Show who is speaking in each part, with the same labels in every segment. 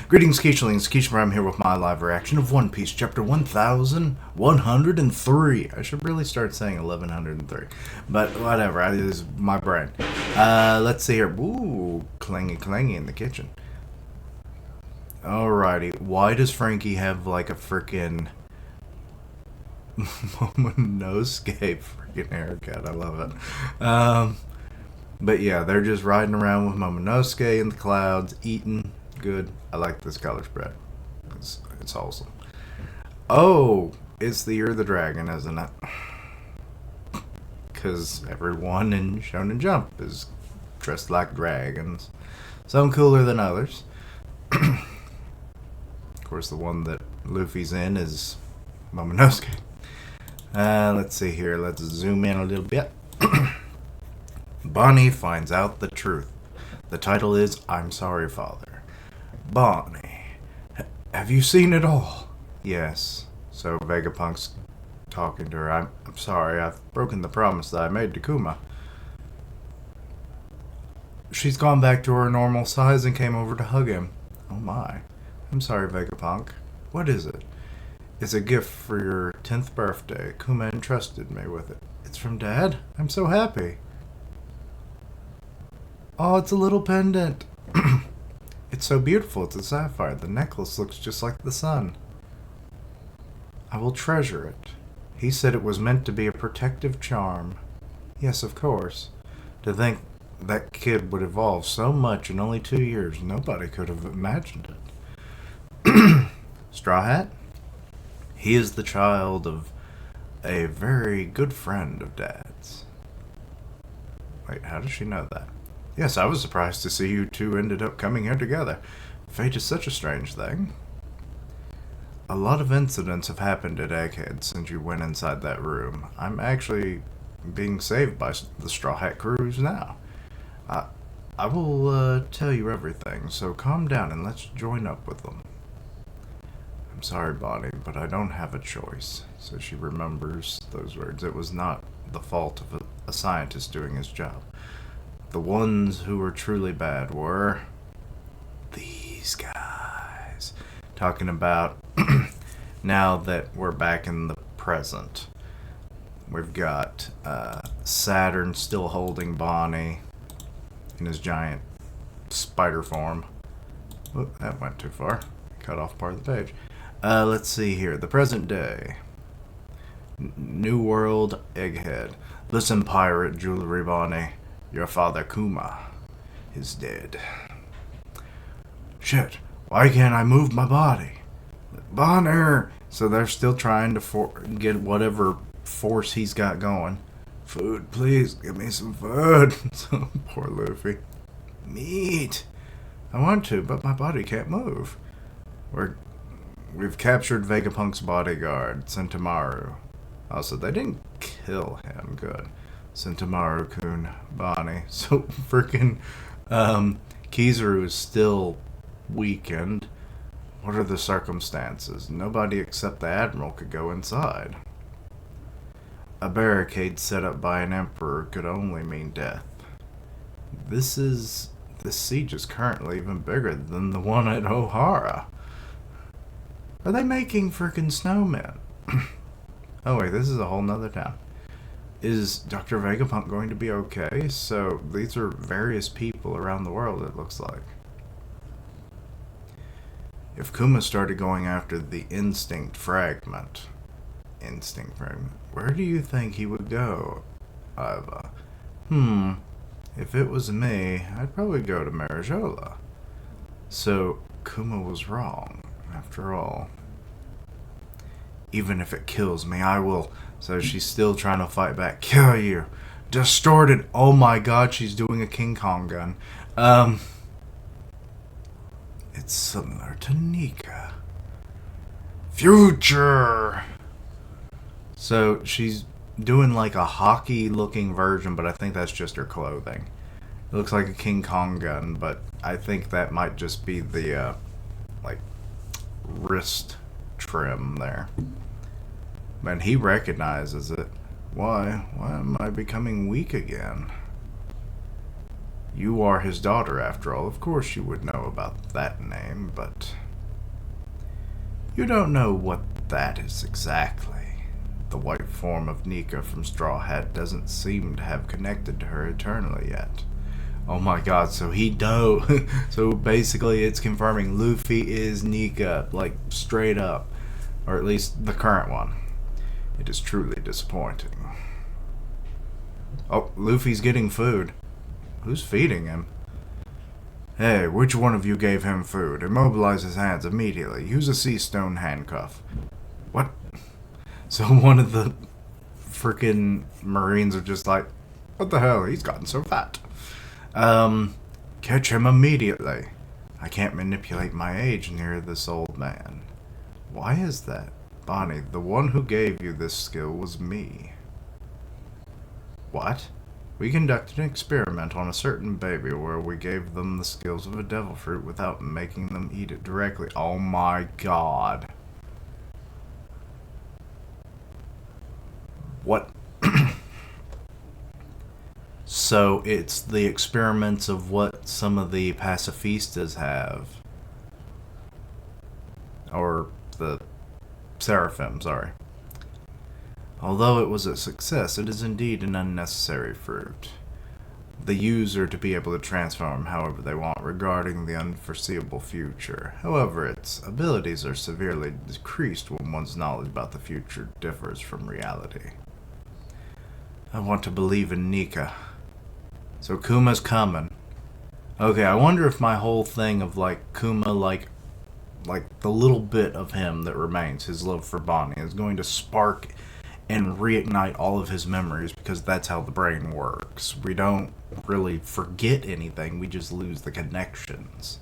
Speaker 1: Greetings, Keechlings. Keech I'm here with my live reaction of One Piece, chapter 1103. I should really start saying 1103. But whatever, it is my brain. Let's see here. Ooh, clangy clangy in the kitchen. Alrighty. Why does Frankie have like a freaking Momonosuke freaking haircut? I love it. But yeah, they're just riding around with Momonosuke in the clouds, eating. Good. I like this color spread. It's wholesome. Oh, it's the Year of the Dragon, isn't it? Because everyone in Shonen Jump is dressed like dragons. Some cooler than others. Of course, the one that Luffy's in is Momonosuke. Let's see here. Let's zoom in a little bit. Bonnie finds out the truth. The title is I'm Sorry, Father. Bonnie, have you seen it all? Yes. So Vegapunk's talking to her. I'm sorry, I've broken the promise that I made to Kuma. She's gone back to her normal size and came over to hug him. Oh my. I'm sorry, Vegapunk. What is it? It's a gift for your 10th birthday. Kuma entrusted me with it. It's from Dad? I'm so happy. Oh, it's a little pendant. It's so beautiful. It's a sapphire. The necklace looks just like the sun. I will treasure it. He said it was meant to be a protective charm. Yes, of course. To think that kid would evolve so much in only 2 years, nobody could have imagined it. Straw Hat? He is the child of a very good friend of Dad's. Wait, how does she know that? Yes, I was surprised to see you two ended up coming here together. Fate is such a strange thing. A lot of incidents have happened at Egghead since you went inside that room. I'm actually being saved by the Straw Hat crews now. I will tell you everything, so calm down and let's join up with them. I'm sorry, Bonnie, but I don't have a choice. So she remembers those words. It was not the fault of a scientist doing his job. The ones who were truly bad were these guys. Talking about now that we're back in the present. We've got Saturn still holding Bonnie in his giant spider form. Oh, that went too far. Cut off part of the page. Let's see here. The present day. New World, Egghead. Listen, pirate jewelry Bonnie. Your father Kuma is dead. Shit, why can't I move my body? Bonner! So they're still trying to get whatever force he's got going. Food, please, give me some food. So poor Luffy. Meat. I want to, but my body can't move. We've captured Vegapunk's bodyguard, Sentomaru. Also, they didn't kill him. Good. Sentomaru-kun, Bonnie. So freaking Kizaru is still weakened. What are the circumstances? Nobody except the Admiral could go inside. A barricade set up by an emperor could only mean death. This siege is currently even bigger than the one at Ohara. Are they making freaking snowmen? Oh wait, this is a whole nother town. Is Dr. Vegapunk going to be okay? So these are various people around the world, it looks like. If Kuma started going after the instinct fragment, where do you think he would go, Iva? If it was me, I'd probably go to Marijola. So Kuma was wrong, after all. Even if it kills me, I will. So she's still trying to fight back. Kill you. Distorted. Oh my god, she's doing a King Kong gun. It's similar to Nika. Future! So she's doing like a hockey looking version, but I think that's just her clothing. It looks like a King Kong gun, but I think that might just be the like wrist trim there. And he recognizes it. Why am I becoming weak again? You are his daughter, after all. Of course you would know about that name, but you don't know what that is exactly. The white form of Nika from Straw Hat doesn't seem to have connected to her eternally yet. Oh my god, so he do so basically it's confirming Luffy is Nika, like straight up. Or at least the current one. It is truly disappointing. Oh, Luffy's getting food. Who's feeding him? Hey, which one of you gave him food? Immobilize his hands immediately. Use a sea stone handcuff. What? So one of the freaking Marines are just like, what the hell? He's gotten so fat. Catch him immediately. I can't manipulate my age near this old man. Why is that? Bonnie, the one who gave you this skill was me. What? We conducted an experiment on a certain baby where we gave them the skills of a devil fruit without making them eat it directly. Oh my god. What? So it's the experiments of what some of the pacifistas have. Or the Seraphim, sorry. Although it was a success, it is indeed an unnecessary fruit. The user to be able to transform however they want regarding the unforeseeable future. However, its abilities are severely decreased when one's knowledge about the future differs from reality. I want to believe in Nika. So Kuma's coming. Okay, I wonder if my whole thing of like Kuma like the little bit of him that remains, his love for Bonnie, is going to spark and reignite all of his memories, because that's how the brain works. We don't really forget anything, we just lose the connections.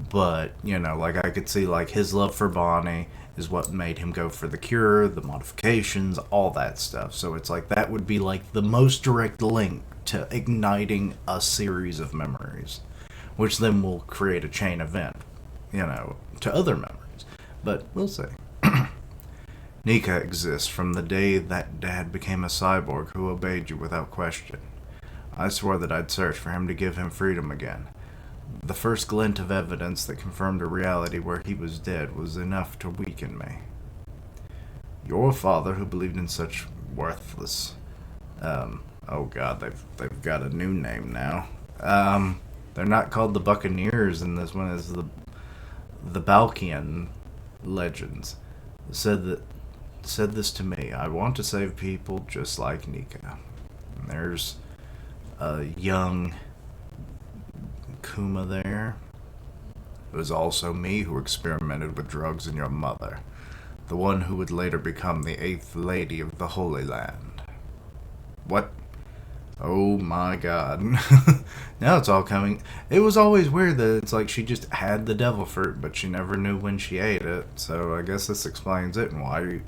Speaker 1: But, you know, like I could see like his love for Bonnie is what made him go for the cure, the modifications, all that stuff. So it's like that would be like the most direct link to igniting a series of memories, which then will create a chain event, you know, to other memories. But we'll see. Nika exists from the day that Dad became a cyborg who obeyed you without question. I swore that I'd search for him to give him freedom again. The first glint of evidence that confirmed a reality where he was dead was enough to weaken me. Your father, who believed in such worthless... oh god, they've got a new name now. They're not called the Buccaneers in this one, it's the Balkian legends. Said this to me. I want to save people just like Nika. And there's a young Kuma there. It was also me who experimented with drugs in your mother. The one who would later become the 8th Lady of the Holy Land. What? Oh my god. Now it's all coming. It was always weird that it's like she just had the devil fruit, but she never knew when she ate it. So I guess this explains it and why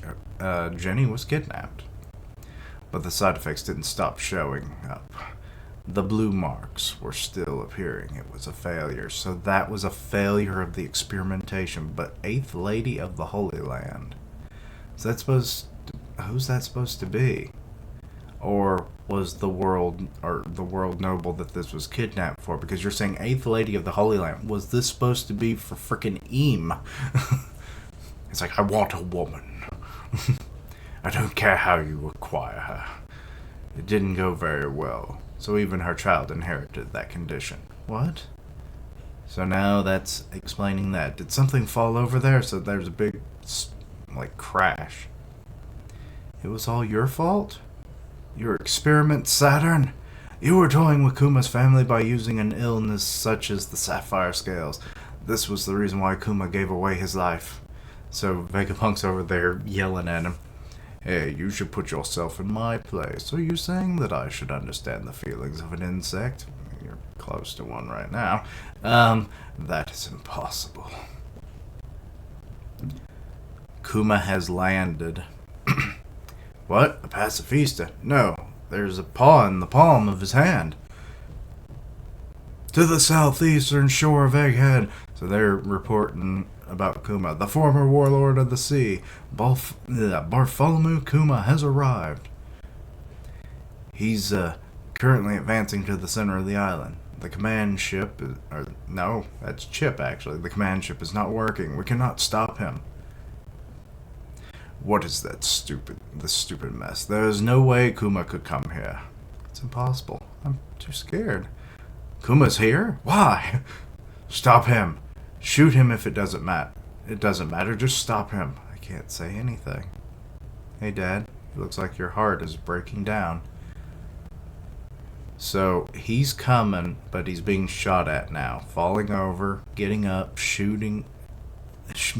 Speaker 1: Jenny was kidnapped. But the side effects didn't stop showing up. The blue marks were still appearing. It was a failure. So that was a failure of the experimentation. But 8th Lady of the Holy Land. Is that supposed to, who's that supposed to be? Or was the world noble that this was kidnapped for? Because you're saying 8th Lady of the Holy Land. Was this supposed to be for frickin' Eam? It's like, I want a woman. I don't care how you acquire her. It didn't go very well. So even her child inherited that condition. What? So now that's explaining that. Did something fall over there? So there's a big, like, crash. It was all your fault? Your experiment, Saturn? You were toying with Kuma's family by using an illness such as the Sapphire Scales. This was the reason why Kuma gave away his life. So Vegapunk's over there yelling at him. Hey, you should put yourself in my place. Are you saying that I should understand the feelings of an insect? You're close to one right now. That is impossible. Kuma has landed. What? A pacifista? No, there's a paw in the palm of his hand. To the southeastern shore of Egghead. So they're reporting about Kuma. The former warlord of the sea, Bartholomew Kuma, has arrived. He's Currently advancing to the center of the island. The command ship is, or no, that's Chip actually. The command ship is not working. We cannot stop him. What is that this stupid mess? There is no way Kuma could come here. It's impossible. I'm too scared. Kuma's here? Why? Stop him. Shoot him if it doesn't matter. It doesn't matter, just stop him. I can't say anything. Hey Dad, it looks like your heart is breaking down. So, he's coming, but he's being shot at now. Falling over, getting up, shooting,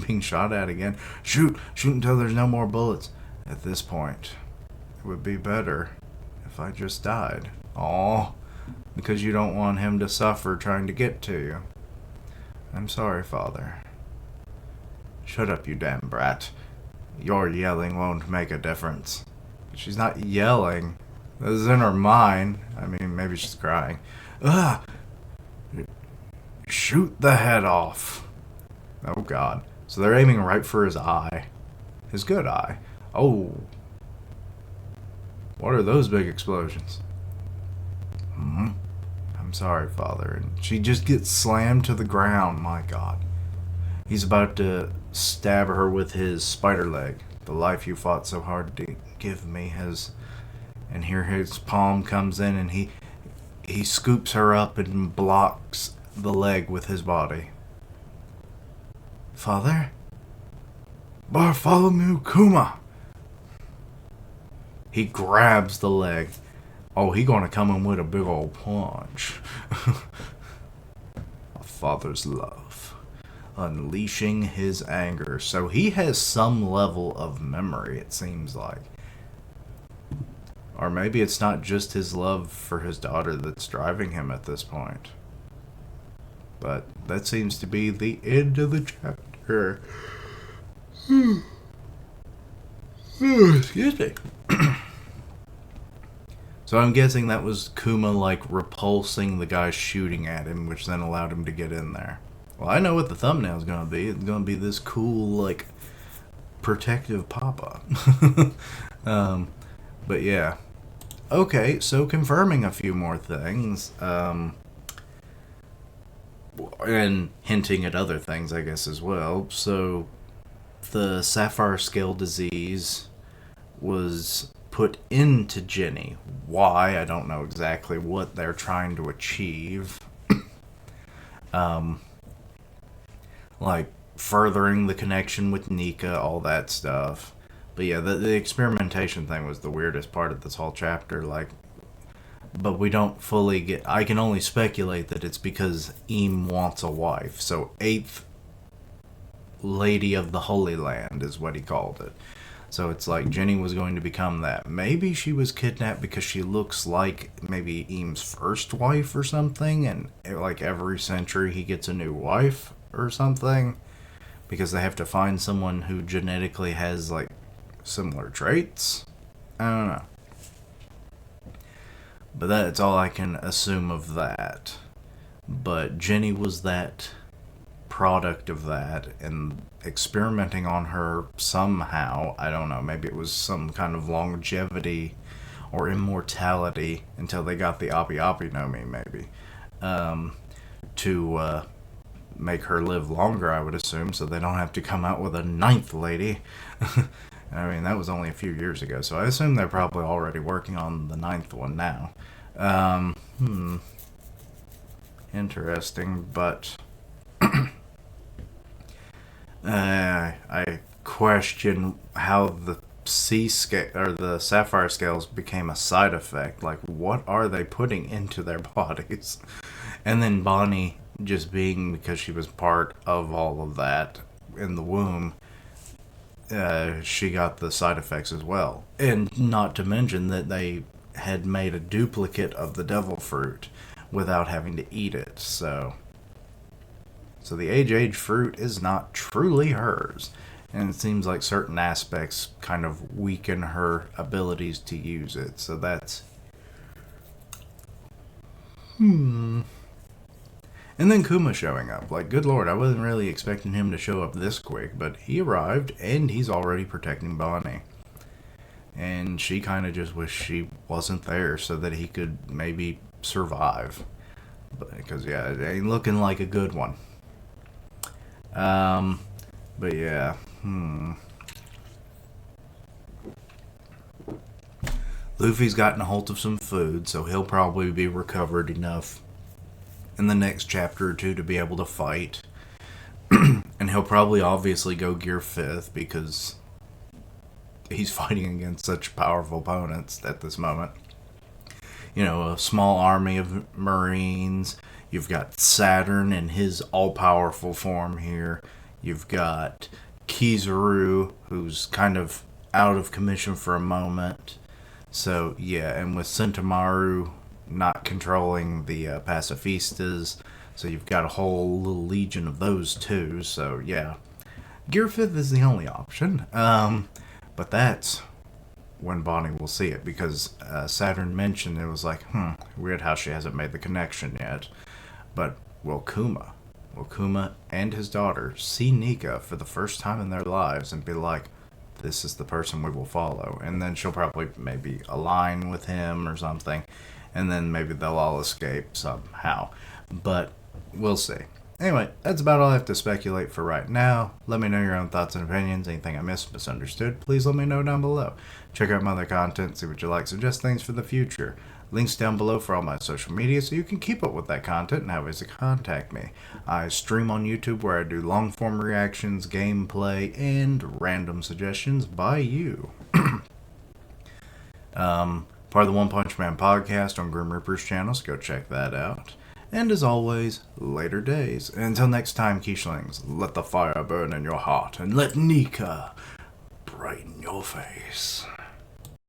Speaker 1: being shot at again. Shoot until there's no more bullets. At this point, it would be better if I just died. Aw, because you don't want him to suffer trying to get to you. I'm sorry, Father. Shut up, you damn brat. Your yelling won't make a difference. She's not yelling. This is in her mind. I mean, maybe she's crying. Ugh! Shoot the head off. Oh, God. So they're aiming right for his eye. His good eye. Oh. What are those big explosions? I'm sorry, Father. And she just gets slammed to the ground. My God. He's about to stab her with his spider leg. The life you fought so hard to give me has... And here his palm comes in and he scoops her up and blocks the leg with his body. Father? Bartholomew Kuma! He grabs the leg. Oh, he gonna come in with a big old punch. A father's love. Unleashing his anger. So he has some level of memory, it seems like. Or maybe it's not just his love for his daughter that's driving him at this point. But that seems to be the end of the chapter. Excuse me. So I'm guessing that was Kuma, like, repulsing the guy shooting at him, which then allowed him to get in there. Well, I know what the thumbnail's gonna be. It's gonna be this cool, like, protective papa. But yeah. Okay, so confirming a few more things, and hinting at other things, I guess, as well. So, the Sapphire Scale disease was put into Jenny. Why? I don't know exactly what they're trying to achieve. Like, furthering the connection with Nika, all that stuff. But yeah, the experimentation thing was the weirdest part of this whole chapter, like, but we don't fully get, I can only speculate that it's because Eam wants a wife, so 8th Lady of the Holy Land is what he called it. So it's like Jenny was going to become that. Maybe she was kidnapped because she looks like maybe Eam's first wife or something, and like every century he gets a new wife or something, because they have to find someone who genetically has, like, similar traits. I don't know. But that's all I can assume of that. But Jenny was that product of that, and experimenting on her somehow, I don't know, maybe it was some kind of longevity or immortality until they got the Appi Appi no Mi, maybe, to make her live longer, I would assume, so they don't have to come out with a 9th lady. I mean, that was only a few years ago, so I assume they're probably already working on the 9th one now. Interesting, but I question how the C scale or the Sapphire Scales became a side effect. Like, what are they putting into their bodies? And then Bonnie just being, because she was part of all of that in the womb, she got the side effects as well. And not to mention that they had made a duplicate of the devil fruit without having to eat it. So the age fruit is not truly hers. And it seems like certain aspects kind of weaken her abilities to use it. So that's... And then Kuma showing up. Like, good lord, I wasn't really expecting him to show up this quick, but he arrived, and he's already protecting Bonnie. and she kind of just wished she wasn't there so that he could maybe survive. Because, yeah, it ain't looking like a good one. But yeah, Luffy's gotten a hold of some food, so he'll probably be recovered enough in the next chapter or two to be able to fight. And he'll probably obviously go Gear 5th because he's fighting against such powerful opponents at this moment. You know, a small army of Marines. You've got Saturn in his all-powerful form here. You've got Kizaru, who's kind of out of commission for a moment. So, yeah, and with Sentomaru not controlling the pacifistas, so you've got a whole little legion of those too. So, yeah, Gear 5th is the only option. But that's when Bonnie will see it, because Saturn mentioned it was like, weird how she hasn't made the connection yet. But will Kuma and his daughter see Nika for the first time in their lives and be like, this is the person we will follow? And then she'll probably maybe align with him or something, and then maybe they'll all escape somehow. But we'll see. Anyway, that's about all I have to speculate for right now. Let me know your own thoughts and opinions. Anything I missed, misunderstood, please let me know down below. Check out my other content, see what you like, suggest things for the future. Links down below for all my social media so you can keep up with that content and have ways to contact me. I stream on YouTube where I do long-form reactions, gameplay, and random suggestions by you. Part of the One Punch Man podcast on Grim Reaper's channel, so go check that out. And as always, later days. And until next time, Quichling, let the fire burn in your heart and let Nika brighten your face.